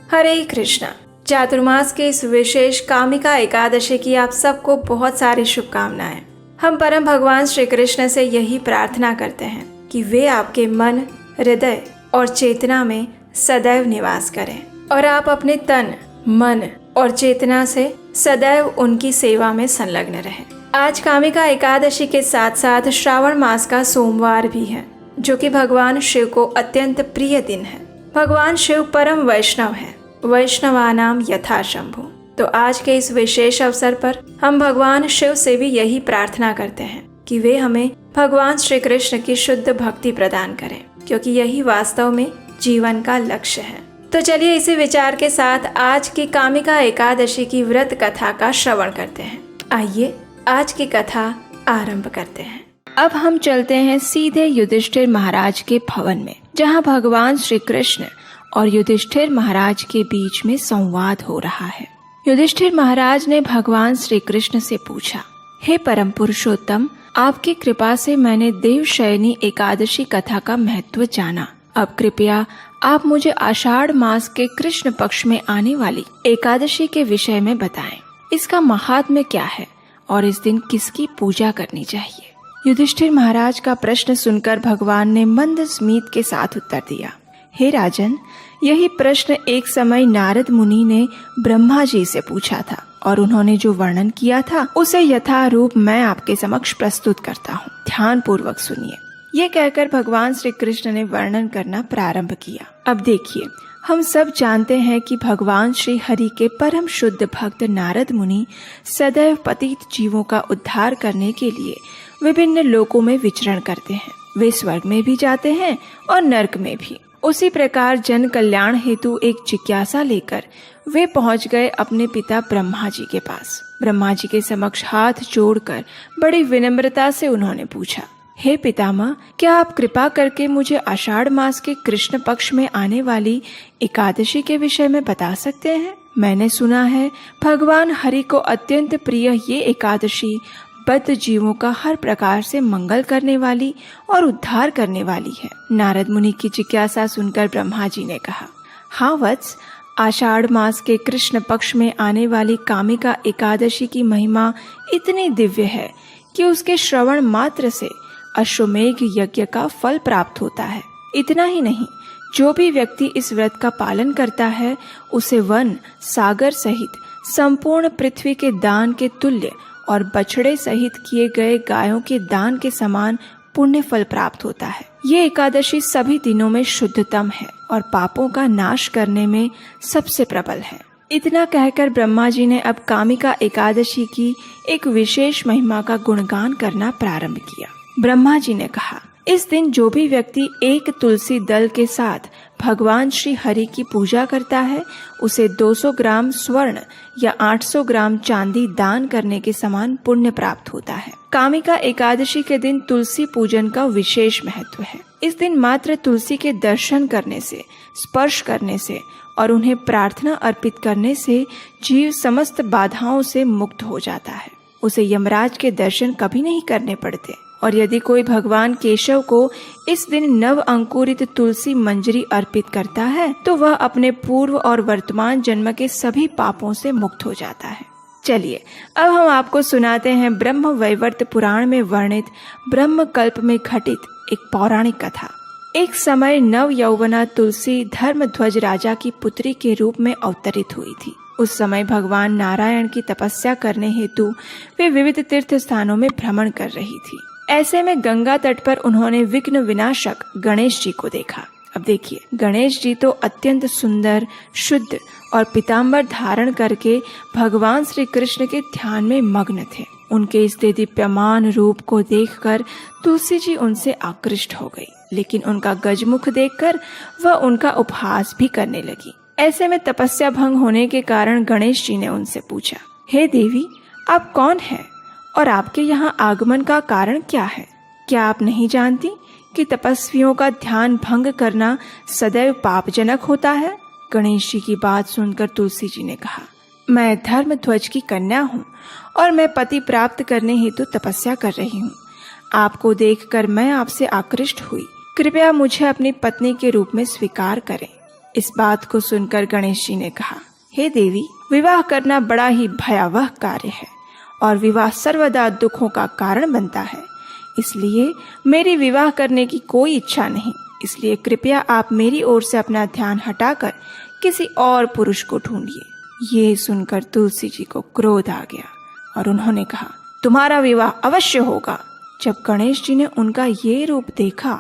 हरे कृष्णा। चातुर्मास के इस विशेष कामिका एकादशी की आप सबको बहुत सारी शुभकामनाएं। हम परम भगवान श्री कृष्ण से यही प्रार्थना करते हैं कि वे आपके मन, हृदय और चेतना में सदैव निवास करें और आप अपने तन, मन और चेतना से सदैव उनकी सेवा में संलग्न रहें। आज कामिका एकादशी के साथ साथ श्रावण मास का सोमवार भी है, जो कि भगवान शिव को अत्यंत प्रिय दिन है। भगवान शिव परम वैष्णव हैं, वैष्णवानाम यथा शंभु। तो आज के इस विशेष अवसर पर हम भगवान शिव से भी यही प्रार्थना करते हैं कि वे हमें भगवान श्री कृष्ण की शुद्ध भक्ति प्रदान करें, क्योंकि यही वास्तव में जीवन का लक्ष्य है। तो चलिए इसी विचार के साथ आज की कामिका एकादशी की व्रत कथा का श्रवण करते हैं। आइए आज की कथा आरंभ करते हैं। अब हम चलते हैं सीधे युधिष्ठिर महाराज के भवन में, जहाँ भगवान श्री कृष्ण और युधिष्ठिर महाराज के बीच में संवाद हो रहा है। युधिष्ठिर महाराज ने भगवान श्री कृष्ण से पूछा, हे परम पुरुषोत्तम, आपकी कृपा से मैंने देवशयनी एकादशी कथा का महत्व जाना। अब कृपया आप मुझे आषाढ़ मास के कृष्ण पक्ष में आने वाली एकादशी के विषय में बताएं। इसका महात्म्य क्या है और इस दिन किसकी पूजा करनी चाहिए? युधिष्ठिर महाराज का प्रश्न सुनकर भगवान ने मंद स्मित के साथ उत्तर दिया, हे राजन, यही प्रश्न एक समय नारद मुनि ने ब्रह्मा जी से पूछा था और उन्होंने जो वर्णन किया था उसे यथारूप मैं आपके समक्ष प्रस्तुत करता हूँ। ध्यान पूर्वक सुनिए। ये कहकर भगवान श्री कृष्ण ने वर्णन करना प्रारंभ किया। अब देखिए, हम सब जानते हैं कि भगवान श्री हरि के परम शुद्ध भक्त नारद मुनि सदैव पतित जीवों का उद्धार करने के लिए विभिन्न लोकों में विचरण करते हैं। वे स्वर्ग में भी जाते हैं और नरक में भी। उसी प्रकार जन कल्याण हेतु एक जिज्ञासा लेकर वे पहुंच गए अपने पिता ब्रह्मा जी के पास। ब्रह्मा जी के समक्ष हाथ जोड़कर बड़ी विनम्रता से उन्होंने पूछा, हे पितामह, क्या आप कृपा करके मुझे आषाढ़ मास के कृष्ण पक्ष में आने वाली एकादशी के विषय में बता सकते हैं? मैंने सुना है भगवान हरि को अत्यंत प्रिय ये एकादशी बद्ध जीवों का हर प्रकार से मंगल करने वाली और उद्धार करने वाली है। नारद मुनि की जिज्ञासा सुनकर ब्रह्मा जी ने कहा, हाँ वत्स, आषाढ़ मास के कृष्ण पक्ष में आने वाली कामिका एकादशी की महिमा इतनी दिव्य है कि उसके श्रवण मात्र से अश्वमेघ यज्ञ का फल प्राप्त होता है। इतना ही नहीं, जो भी व्यक्ति इस व्रत का पालन करता है उसे वन, सागर सहित संपूर्ण पृथ्वी के दान के तुल्य और बछड़े सहित किए गए गायों के दान के समान पुण्य फल प्राप्त होता है। ये एकादशी सभी दिनों में शुद्धतम है और पापों का नाश करने में सबसे प्रबल है। इतना कहकर ब्रह्मा जी ने अब कामिका एकादशी की एक विशेष महिमा का गुणगान करना प्रारंभ किया। ब्रह्मा जी ने कहा, इस दिन जो भी व्यक्ति एक तुलसी दल के साथ भगवान श्री हरि की पूजा करता है उसे 200 ग्राम स्वर्ण या 800 ग्राम चांदी दान करने के समान पुण्य प्राप्त होता है। कामिका एकादशी के दिन तुलसी पूजन का विशेष महत्व है। इस दिन मात्र तुलसी के दर्शन करने से, स्पर्श करने से और उन्हें प्रार्थना अर्पित करने से जीव समस्त बाधाओं से मुक्त हो जाता है। उसे यमराज के दर्शन कभी नहीं करने पड़ते। और यदि कोई भगवान केशव को इस दिन नव अंकुरित तुलसी मंजरी अर्पित करता है तो वह अपने पूर्व और वर्तमान जन्म के सभी पापों से मुक्त हो जाता है। चलिए अब हम आपको सुनाते हैं ब्रह्म वैवर्त पुराण में वर्णित ब्रह्म कल्प में घटित एक पौराणिक कथा। एक समय नव यौवना तुलसी धर्मध्वज राजा की पुत्री के रूप में अवतरित हुई थी। उस समय भगवान नारायण की तपस्या करने हेतु वे विविध तीर्थ स्थानों में भ्रमण कर रही थी। ऐसे में गंगा तट पर उन्होंने विघ्न विनाशक गणेश जी को देखा। अब देखिए, गणेश जी तो अत्यंत सुंदर, शुद्ध और पीताम्बर धारण करके भगवान श्री कृष्ण के ध्यान में मग्न थे। उनके इस दीप्यमान रूप को देखकर तुलसी जी उनसे आकृष्ट हो गई, लेकिन उनका गजमुख देखकर वह उनका उपहास भी करने लगी। ऐसे में तपस्या भंग होने के कारण गणेश जी ने उनसे पूछा, हे देवी, आप कौन हैं और आपके यहाँ आगमन का कारण क्या है? क्या आप नहीं जानती कि तपस्वियों का ध्यान भंग करना सदैव पापजनक होता है? गणेश जी की बात सुनकर तुलसी जी ने कहा, मैं धर्मध्वज की कन्या हूँ और मैं पति प्राप्त करने हेतु तपस्या कर रही हूँ। आपको देखकर मैं आपसे आकृष्ट हुई। कृपया मुझे अपनी पत्नी के रूप में स्वीकार करें। इस बात को सुनकर गणेश जी ने कहा, हे देवी, विवाह करना बड़ा ही भयावह कार्य है और विवाह सर्वदा दुखों का कारण बनता है। इसलिए मेरी विवाह करने की कोई इच्छा नहीं। इसलिए कृपया आप मेरी ओर से अपना ध्यान हटाकर किसी और पुरुष को ढूंढिए। ये सुनकर तुलसी जी को क्रोध आ गया और उन्होंने कहा, तुम्हारा विवाह अवश्य होगा। जब गणेश जी ने उनका ये रूप देखा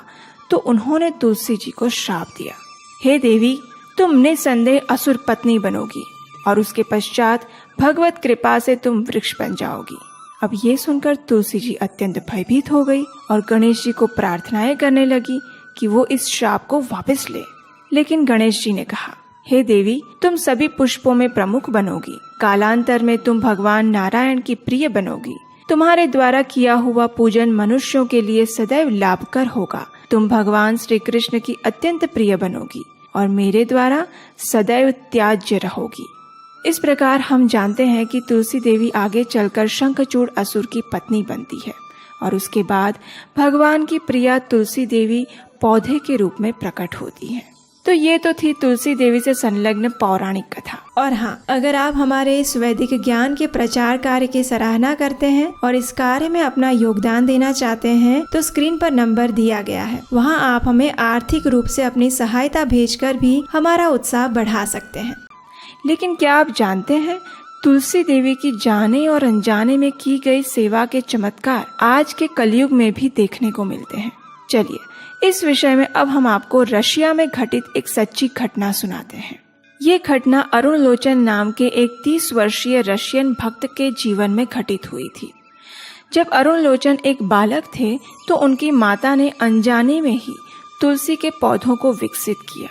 तो उन्होंने तुलसी जी को श्राप दिया, हे देवी, तुम निसंदेह असुर पत्नी बनोगी और उसके पश्चात भगवत कृपा से तुम वृक्ष बन जाओगी। अब ये सुनकर तुलसी जी अत्यंत भयभीत हो गई और गणेश जी को प्रार्थनाएं करने लगी कि वो इस श्राप को वापस ले। लेकिन गणेश जी ने कहा, हे देवी, तुम सभी पुष्पों में प्रमुख बनोगी। कालांतर में तुम भगवान नारायण की प्रिय बनोगी। तुम्हारे द्वारा किया हुआ पूजन मनुष्यों के लिए सदैव लाभकर होगा। तुम भगवान श्री कृष्ण की अत्यंत प्रिय बनोगी और मेरे द्वारा सदैव त्याज्य रहोगी। इस प्रकार हम जानते हैं कि तुलसी देवी आगे चलकर शंखचूड़ असुर की पत्नी बनती है और उसके बाद भगवान की प्रिया तुलसी देवी पौधे के रूप में प्रकट होती है। तो ये तो थी तुलसी देवी से संलग्न पौराणिक कथा। और हाँ, अगर आप हमारे इस वैदिक ज्ञान के प्रचार कार्य की सराहना करते हैं और इस कार्य में अपना योगदान देना चाहते हैं तो स्क्रीन पर नंबर दिया गया है, वहाँ आप हमें आर्थिक रूप से अपनी सहायता भेजकर भी हमारा उत्साह बढ़ा सकते हैं। लेकिन क्या आप जानते हैं, तुलसी देवी की जाने और अनजाने में की गई सेवा के चमत्कार आज के कलयुग में भी देखने को मिलते हैं। चलिए, इस विषय में अब हम आपको रशिया में घटित एक सच्ची घटना सुनाते हैं। ये घटना अरुण लोचन नाम के एक 30 वर्षीय रशियन भक्त के जीवन में घटित हुई थी। जब अरुण लोचन एक बालक थे तो उनकी माता ने अनजाने में ही तुलसी के पौधों को विकसित किया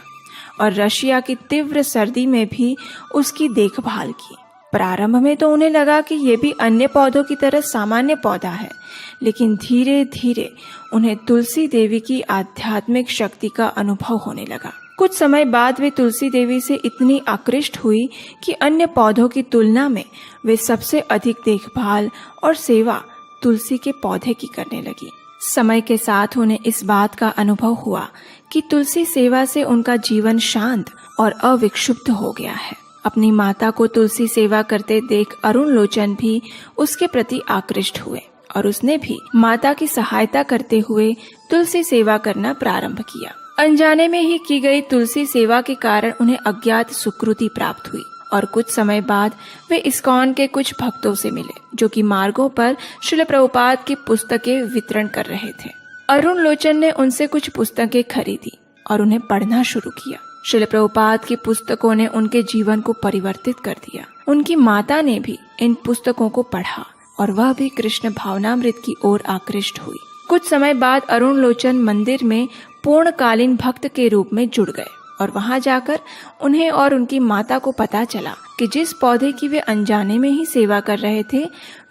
और रशिया की तीव्र सर्दी में भी उसकी देखभाल की। प्रारंभ में तो उन्हें लगा कि ये भी अन्य पौधों की तरह सामान्य पौधा है, लेकिन धीरे धीरे उन्हें तुलसी देवी की आध्यात्मिक शक्ति का अनुभव होने लगा। कुछ समय बाद वे तुलसी देवी से इतनी आकृष्ट हुई कि अन्य पौधों की तुलना में वे सबसे अधिक देखभाल और सेवा तुलसी के पौधे की करने लगी। समय के साथ उन्हें इस बात का अनुभव हुआ कि तुलसी सेवा से उनका जीवन शांत और अविक्षुब्ध हो गया है। अपनी माता को तुलसी सेवा करते देख अरुण लोचन भी उसके प्रति आकृष्ट हुए और उसने भी माता की सहायता करते हुए तुलसी सेवा करना प्रारंभ किया। अनजाने में ही की गई तुलसी सेवा के कारण उन्हें अज्ञात सुकृति प्राप्त हुई और कुछ समय बाद वे इस्कॉन के कुछ भक्तों से मिले जो कि मार्गों पर श्रील प्रभुपाद की पुस्तकें वितरण कर रहे थे। अरुण लोचन ने उनसे कुछ पुस्तकें खरीदी और उन्हें पढ़ना शुरू किया। श्रील प्रभुपाद की पुस्तकों ने उनके जीवन को परिवर्तित कर दिया। उनकी माता ने भी इन पुस्तकों को पढ़ा और वह भी कृष्ण भावनामृत की ओर आकृष्ट हुई। कुछ समय बाद अरुण लोचन मंदिर में पूर्णकालीन भक्त के रूप में जुड़ गए और वहां जाकर उन्हें और उनकी माता को पता चला कि जिस पौधे की वे अनजाने में ही सेवा कर रहे थे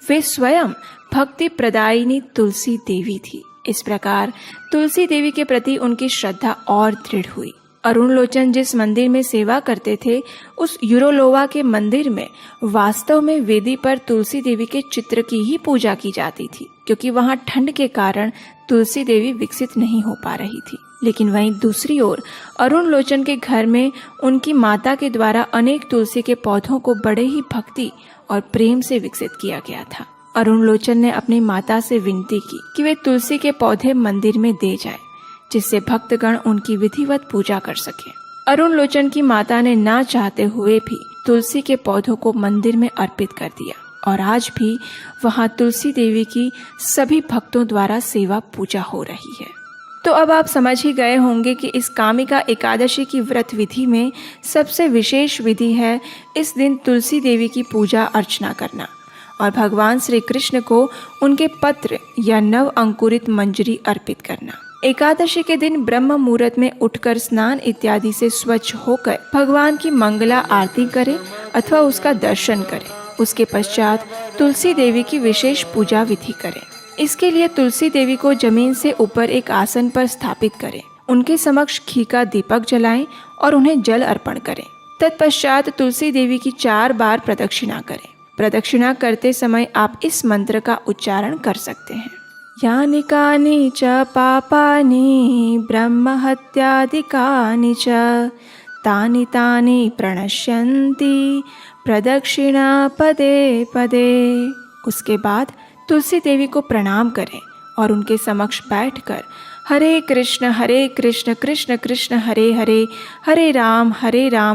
वे स्वयं भक्ति प्रदायिनी तुलसी देवी थी। इस प्रकार तुलसी देवी के प्रति उनकी श्रद्धा और दृढ़ हुई। अरुण लोचन जिस मंदिर में सेवा करते थे उस यूरोलोवा के मंदिर में वास्तव में वेदी पर तुलसी देवी के चित्र की ही पूजा की जाती थी, क्योंकि वहां ठंड के कारण तुलसी देवी विकसित नहीं हो पा रही थी। लेकिन वहीं दूसरी ओर अरुण लोचन के घर में उनकी माता के द्वारा अनेक तुलसी के पौधों को बड़े ही भक्ति और प्रेम से विकसित किया गया था। अरुण लोचन ने अपनी माता से विनती की कि वे तुलसी के पौधे मंदिर में दे जाएं, जिससे भक्तगण उनकी विधिवत पूजा कर सके। अरुण लोचन की माता ने ना चाहते हुए भी तुलसी के पौधों को मंदिर में अर्पित कर दिया और आज भी वहां तुलसी देवी की सभी भक्तों द्वारा सेवा पूजा हो रही है। तो अब आप समझ ही गए होंगे कि इस कामिका एकादशी की व्रत विधि में सबसे विशेष विधि है इस दिन तुलसी देवी की पूजा अर्चना करना और भगवान श्री कृष्ण को उनके पत्र या नव अंकुरित मंजरी अर्पित करना। एकादशी के दिन ब्रह्म मुहूर्त में उठकर स्नान इत्यादि से स्वच्छ होकर भगवान की मंगला आरती करें अथवा उसका दर्शन करें। उसके पश्चात तुलसी देवी की विशेष पूजा विधि करें। इसके लिए तुलसी देवी को जमीन से ऊपर एक आसन पर स्थापित करें, उनके समक्ष घी का दीपक जलाएं और उन्हें जल अर्पण करें। तत्पश्चात तुलसी देवी की 4 बार प्रदक्षिणा करें। प्रदक्षिणा करते समय आप इस मंत्र का उच्चारण कर सकते हैं। यानि कानि च पापानि ब्रह्म हत्यादिकानि च तानि तानि प्रणश्यन्ति प्रदक्षिणा पदे पदे। उसके बाद तुलसी देवी को प्रणाम करें और उनके समक्ष बैठकर हरे कृष्ण कृष्ण कृष्ण हरे हरे, हरे राम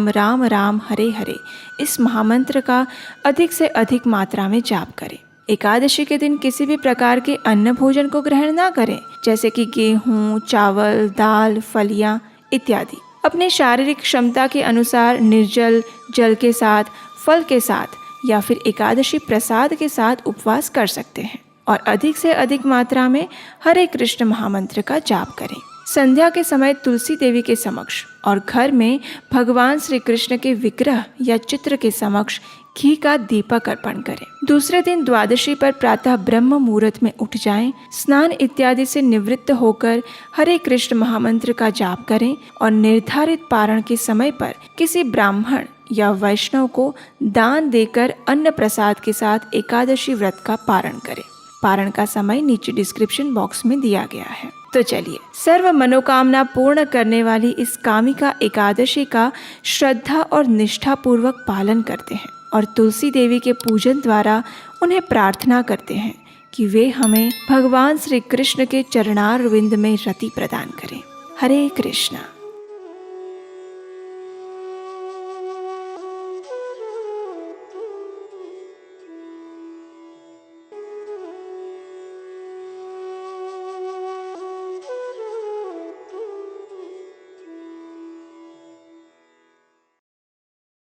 राम राम हरे हरे इस महामंत्र का अधिक से अधिक मात्रा में जाप करें। एकादशी के दिन किसी भी प्रकार के अन्न भोजन को ग्रहण ना करें, जैसे कि गेहूँ, चावल, दाल, फलियां इत्यादि। अपने शारीरिक क्षमता के अनुसार निर्जल जल के साथ, फल के साथ या फिर एकादशी प्रसाद के साथ उपवास कर सकते हैं और अधिक से अधिक मात्रा में हरे कृष्ण महामंत्र का जाप करें। संध्या के समय तुलसी देवी के समक्ष और घर में भगवान श्री कृष्ण के विग्रह या चित्र के समक्ष घी का दीपक अर्पण करें। दूसरे दिन द्वादशी पर प्रातः ब्रह्म मुहूर्त में उठ जाएं, स्नान इत्यादि से निवृत्त होकर हरे कृष्ण महामंत्र का जाप करें और निर्धारित पारण के समय पर किसी ब्राह्मण या वैष्णव को दान देकर अन्न प्रसाद के साथ एकादशी व्रत का पारण करें। पारण का समय नीचे डिस्क्रिप्शन बॉक्स में दिया गया है। तो चलिए सर्व मनोकामना पूर्ण करने वाली इस कामिका एकादशी का श्रद्धा और निष्ठा पूर्वक पालन करते हैं और तुलसी देवी के पूजन द्वारा उन्हें प्रार्थना करते हैं कि वे हमें भगवान श्री कृष्ण के चरणारविंद में रति प्रदान करें। हरे कृष्णा।